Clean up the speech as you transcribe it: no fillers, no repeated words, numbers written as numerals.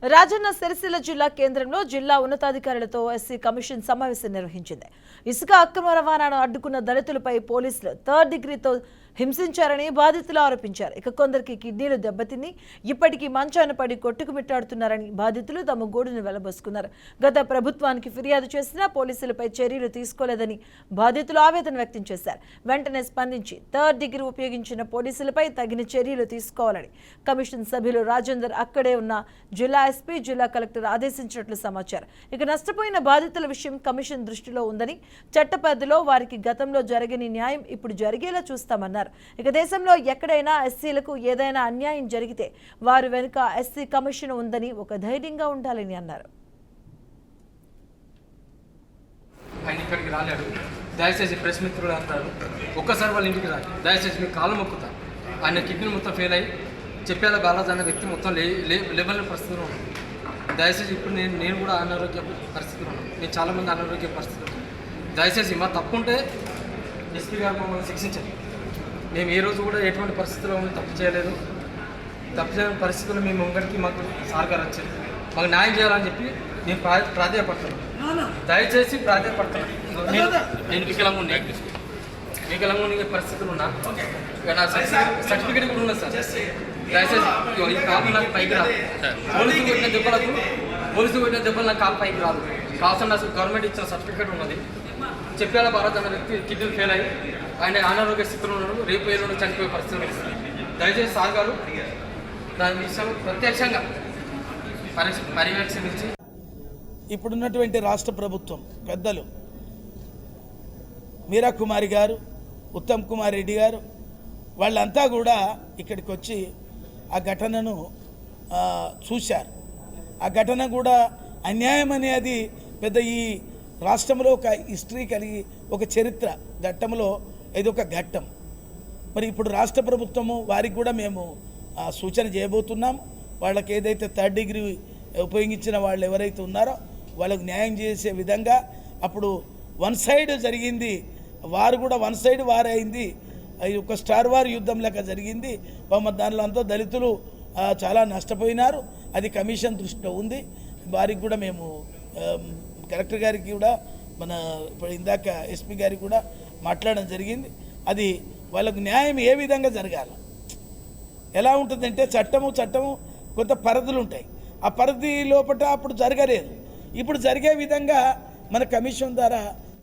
రాజన్న సిరిసిల్ల జిల్లా కేంద్రంలో జిల్లా ఉన్నతాధికారులతో ఎస్సీ కమిషన్ సమావేశం నిర్వహించింది. ఇసుక అక్రమ రవాణాను అడ్డుకున్న దళితులపై పోలీసులు థర్డ్ డిగ్రీతో హింసించారని బాధితులు ఆరోపించారు. ఇక కొందరికి కిడ్నీలు దెబ్బతిని ఇప్పటికీ మంచాన పడి కొట్టుకుమిట్టాడుతున్నారని బాధితులు తమ గోడును వెళ్లబోసుకున్నారు. గత ప్రభుత్వానికి ఫిర్యాదు చేసినా పోలీసులపై చర్యలు తీసుకోలేదని బాధితులు ఆవేదన వ్యక్తం చేశారు. వెంటనే స్పందించి థర్డ్ డిగ్రీ ఉపయోగించిన పోలీసులపై తగిన చర్యలు తీసుకోవాలని కమిషన్ సభ్యులు రాజేందర్ అక్కడే ఉన్న జిల్లా ఎస్పీ, జిల్లా కలెక్టర్ ఆదేశించినట్లు సమాచారం. ఇక నష్టపోయిన బాధితుల విషయం కమిషన్ దృష్టిలో ఉందని, చట్ట పరిధిలో వారికి గతంలో జరగని న్యాయం ఇప్పుడు జరిగేలా చూస్తామన్నారు. ఇక దేశంలో ఎక్కడైనా ఎస్సీలకు ఏదైనా అన్యాయం జరిగితే వారు వెనుక ఎస్సీ కమిషన్ ఉందని ఒక ధైర్యంగా ఉండాలని అన్నారు. ఆయన ఇక్కడికి రాలేడు, దయచేసి ప్రెస్ మిత్రులు అంటారు, ఒక్కసారి వాళ్ళ ఇంటికి రాదు, దయచేసి మీ కాళ్ళు మొక్కుతారు. ఆయన కిడ్నీ మొత్తం ఫెయిల్ అయ్యి చెప్పేలా బాలాజీ అన్న వ్యక్తి మొత్తం లెవెల్ పరిస్థితిలో ఉన్నాను. దయచేసి ఇప్పుడు నేను కూడా అనారోగ్య పరిస్థితిలో ఉన్నాను. నేను చాలామంది అనారోగ్య పరిస్థితులు. దయచేసి మా తప్పుంటే ఎస్పీ గారు మమ్మల్ని శిక్షించండి. మేము ఏ రోజు కూడా ఎటువంటి పరిస్థితుల్లో తప్పు చేయలేదు. తప్పు చేయని పరిస్థితుల్లో మేము ముంగడికి మాకు సార్ గారు వచ్చారు, మాకు న్యాయం చేయాలని చెప్పి నేను ప్రాధాన్యపడుతున్నాను. దయచేసి ప్రాధాన్యపడుతున్నాను. నేను వికలాంగుని పరిస్థితులు ఉన్నా, నా సర్టిఫికేట్ కూడా ఉన్నది సార్. దయచేసి ఈ కాలు నాకు పైకి రాదు. పోలీసు కొట్టిన దెబ్బలు నాకు కాలు పైకి రాదు. కావాల్సిన నాకు గవర్నమెంట్ ఇచ్చిన సర్టిఫికేట్ ఉన్నది. చెప్పేలా భారత్ అనే వ్యక్తి కిడ్నీ ఫెయిల్ అయ్యి ఆయన అనారోగ్య స్థితిలో ఉన్నాడు, రేపు ఏదో చనిపోయే పరిస్థితులు ఉంది. దయచేసి సార్ గారు దాని విషయం ప్రత్యక్షంగా పర్యవేక్షించి ఇప్పుడున్నటువంటి రాష్ట్ర ప్రభుత్వం పెద్దలు మీరా కుమారి గారు, ఉత్తమ్ కుమార్ రెడ్డి గారు వాళ్ళంతా కూడా ఇక్కడికి వచ్చి ఆ ఘటనను చూశారు. ఆ ఘటన కూడా అన్యాయం అనేది పెద్ద ఈ రాష్ట్రంలో ఒక హిస్టరీ కలిగి ఒక చరిత్ర ఘట్టంలో ఇది ఒక ఘట్టం. మరి ఇప్పుడు రాష్ట్ర ప్రభుత్వము వారికి కూడా మేము సూచన చేయబోతున్నాం. వాళ్ళకి ఏదైతే థర్డ్ డిగ్రీ ఉపయోగించిన వాళ్ళు ఎవరైతే ఉన్నారో వాళ్ళకు న్యాయం చేసే విధంగా, అప్పుడు వన్ సైడ్ జరిగింది, వారు కూడా వన్ సైడ్ వారు అయింది, ఒక స్టార్ వార్ యుద్ధం లెక్క జరిగింది. దానిలో అంతా దళితులు చాలా నష్టపోయినారు. అది కమిషన్ దృష్టిలో ఉంది. వారికి కూడా మేము కలెక్టర్ గారికి కూడా మన ఇప్పుడు ఇందాక ఎస్పీ గారికి కూడా మాట్లాడడం జరిగింది. అది వాళ్ళకు న్యాయం ఏ విధంగా జరగాలి, ఎలా ఉంటుందంటే చట్టము కొంత పరిధులు ఉంటాయి. ఆ పరిధి లోపల అప్పుడు జరగలేదు. ఇప్పుడు జరిగే విధంగా మన కమిషన్ ద్వారా